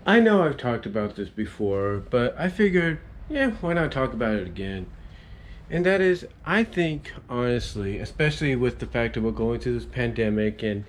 I know I've talked about this before, but I figured, yeah, why not talk about it again? And that is, I think, honestly, especially with the fact that we're going through this pandemic and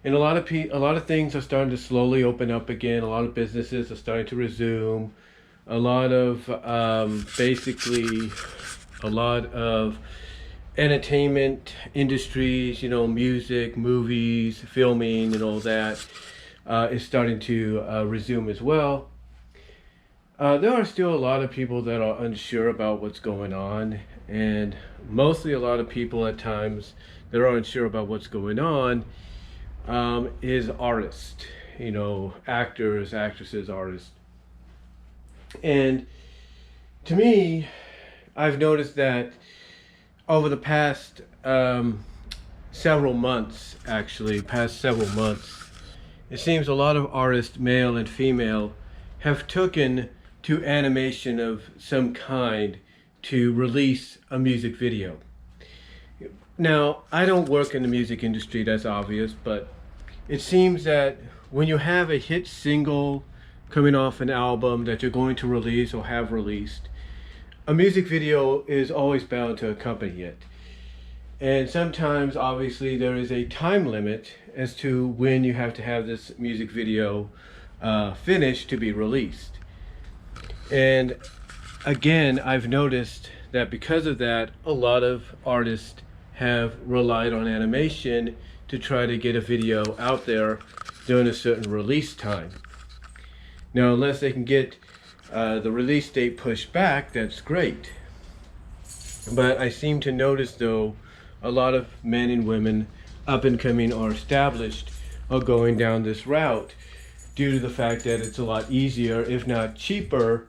a lot of things are starting to slowly open up again. A lot of businesses are starting to resume. A lot of basically a lot of entertainment industries, music, movies, filming, and all that is starting to resume as well. There are still a lot of people that are unsure about what's going on, and mostly a lot of people at times that are unsure about what's going on is artists, actors, actresses, artists. And to me, I've noticed that over the past several months, actually, past several months, it seems a lot of artists, male and female, have taken to animation of some kind to release a music video. Now, I don't work in the music industry, that's obvious, but it seems that when you have a hit single coming off an album that you're going to release or have released, a music video is always bound to accompany it. And sometimes, obviously, there is a time limit as to when you have to have this music video finished to be released. And again, I've noticed that because of that, a lot of artists have relied on animation to try to get a video out there during a certain release time. Now, unless they can get the release date pushed back, that's great. But I seem to notice, though, a lot of men and women, up and coming or established, are going down this route due to the fact that it's a lot easier, if not cheaper,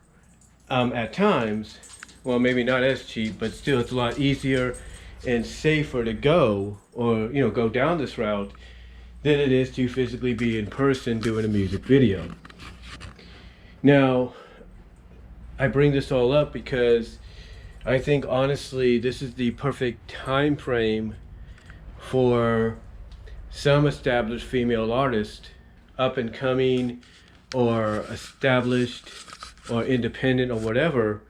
at times. Well, maybe not as cheap, but still it's a lot easier and safer to go or go down this route than it is to physically be in person doing a music video. Now, I bring this all up because I think honestly this is the perfect time frame for some established female artist, up and coming or established or independent or whatever,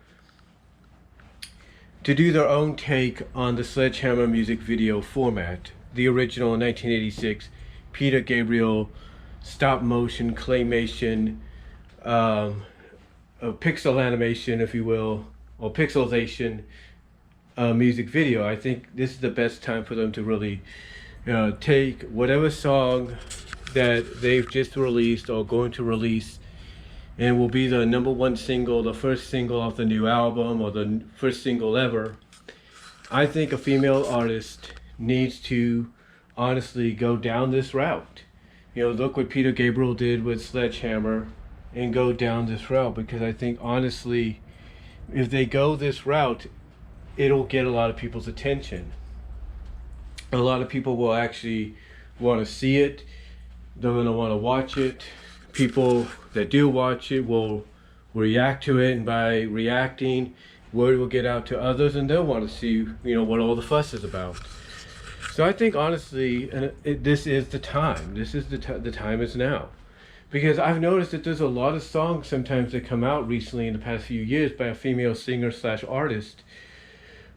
to do their own take on the Sledgehammer music video format, the original 1986 Peter Gabriel stop motion claymation, pixel animation, if you will, or pixelization music video. I think this is the best time for them to really take whatever song that they've just released or going to release and will be the number one single, the first single off the new album or the first single ever. I think a female artist needs to honestly go down this route. Look what Peter Gabriel did with Sledgehammer and go down this route, because I think honestly, if they go this route, it'll get a lot of people's attention. A lot of people will actually want to see it. They're going to want to watch it. People that do watch it will react to it, and by reacting, word will get out to others, and they'll want to see, what all the fuss is about. So I think honestly, this is the time. This is the time is now, because I've noticed that there's a lot of songs sometimes that come out recently in the past few years by a female singer slash artist.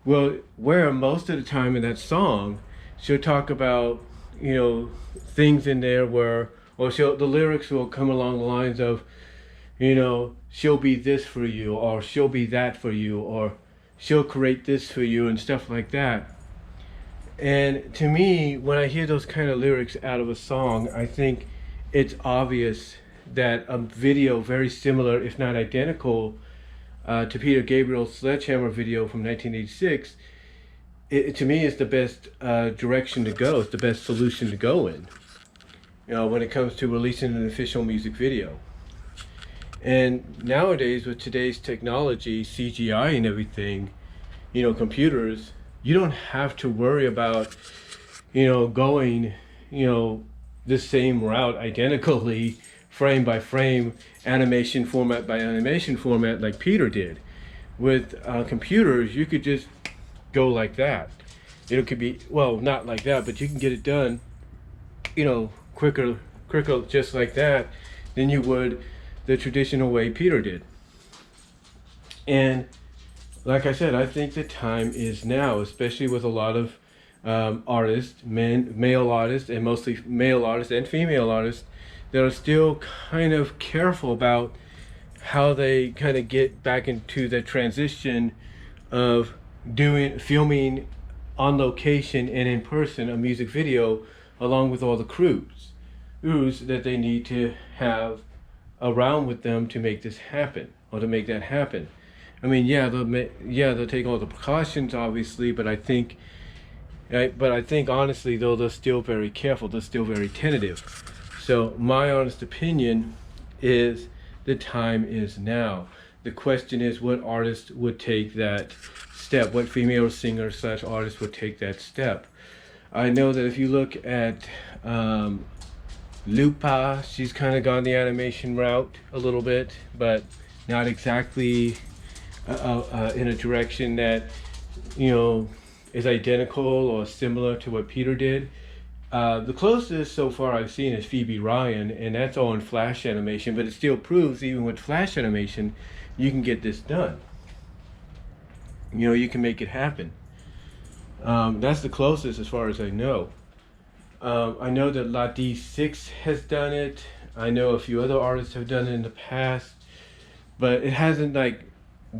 Well, where most of the time in that song, she'll talk about, things in there where, or the lyrics will come along the lines of, she'll be this for you, or she'll be that for you, or she'll create this for you, and stuff like that. And to me, when I hear those kind of lyrics out of a song, I think it's obvious that a video very similar, if not identical, to Peter Gabriel's Sledgehammer video from 1986, to me is the best direction to go. It's the best solution to go in, when it comes to releasing an official music video. And nowadays, with today's technology, CGI and everything, computers, you don't have to worry about, going, the same route identically, frame by frame, animation format by animation format, like Peter did. With computers, you could just go like that. It could be, well, not like that, but you can get it done, quicker, just like that than you would the traditional way Peter did. And like I said, I think the time is now, especially with a lot of artists, male artists, and mostly male artists and female artists, that are still kind of careful about how they kind of get back into the transition of filming on location and in person a music video, along with all the crews that they need to have around with them to make this happen, or to make that happen. I mean, they'll take all the precautions, obviously, but I think honestly, though, they're still very careful. They're still very tentative. So my honest opinion is the time is now. The question is, what artist would take that step? What female singer / artist would take that step? I know that if you look at Lupa, she's kind of gone the animation route a little bit, but not exactly in a direction that, is identical or similar to what Peter did. The closest so far I've seen is Phoebe Ryan, and that's all in Flash animation, but it still proves even with Flash animation, you can get this done. You can make it happen. That's the closest as far as I know. I know that La D6 has done it. I know a few other artists have done it in the past, but it hasn't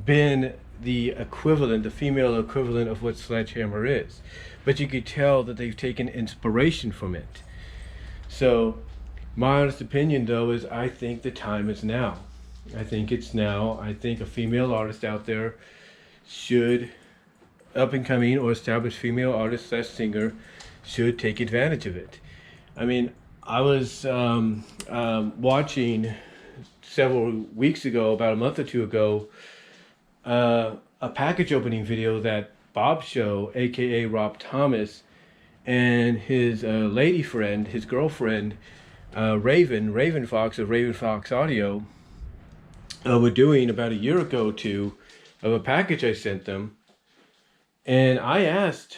been the equivalent, the female equivalent of what Sledgehammer is. But you could tell that they've taken inspiration from it. So my honest opinion, though, is I think the time is now. I think it's now. I think a female artist out there should, up and coming or established female artist / singer, should take advantage of it. I mean, I was watching several weeks ago, about a month or two ago, a package opening video that Bob Show, aka Rob Thomas, and his lady friend, his girlfriend, Raven Fox of Raven Fox Audio, were doing about a year ago to of a package I sent them. And I asked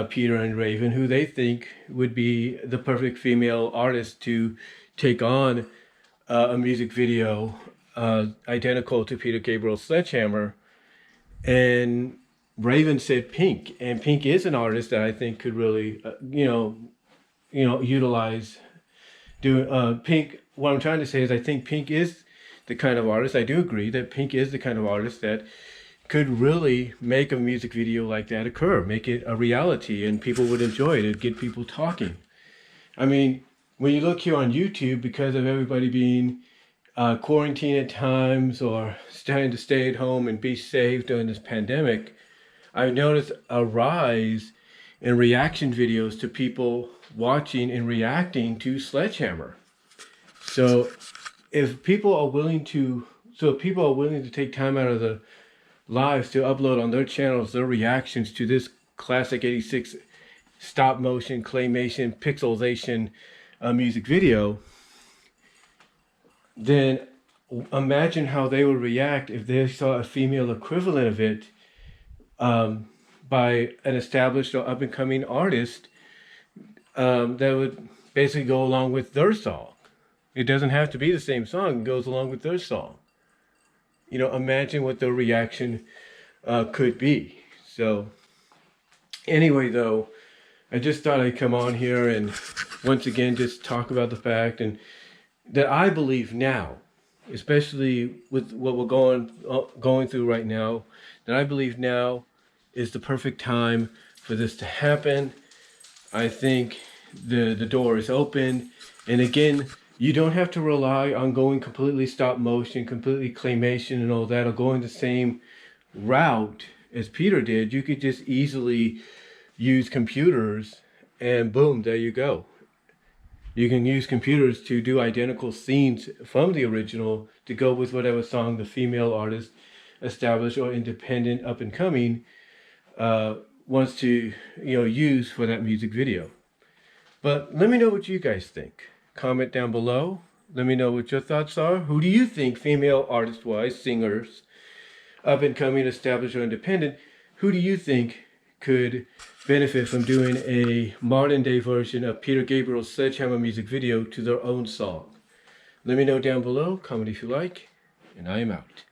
Peter and Raven who they think would be the perfect female artist to take on a music video identical to Peter Gabriel's Sledgehammer. And Raven said Pink, and Pink is an artist that I think could really, utilize. Pink. What I'm trying to say is, I think Pink is the kind of artist. I do agree that Pink is the kind of artist that could really make a music video like that occur, make it a reality, and people would enjoy it. It'd get people talking. I mean, when you look here on YouTube, because of everybody being quarantined at times or starting to stay at home and be safe during this pandemic, I've noticed a rise in reaction videos to people watching and reacting to Sledgehammer. So if people are willing to take time out of the lives to upload on their channels their reactions to this classic 86 stop motion, claymation, pixelization music video, then imagine how they would react if they saw a female equivalent of it by an established or up-and-coming artist that would basically go along with their song. It doesn't have to be the same song, it goes along with their song. Imagine what their reaction could be. So anyway, though, I just thought I'd come on here and once again just talk about the fact and that I believe now, especially with what we're going through right now, that I believe now is the perfect time for this to happen. I think the door is open, and again, you don't have to rely on going completely stop motion, completely claymation and all that, or going the same route as Peter did. You could just easily use computers and boom, there you go. You can use computers to do identical scenes from the original to go with whatever song the female artist, established or independent, up and coming, wants to use for that music video. But let me know what you guys think. Comment down below. Let me know what your thoughts are. Who do you think, female artist-wise, singers, up and coming, established or independent, who do you think could benefit from doing a modern day version of Peter Gabriel's Sledgehammer music video to their own song? Let me know down below, comment if you like, and I am out.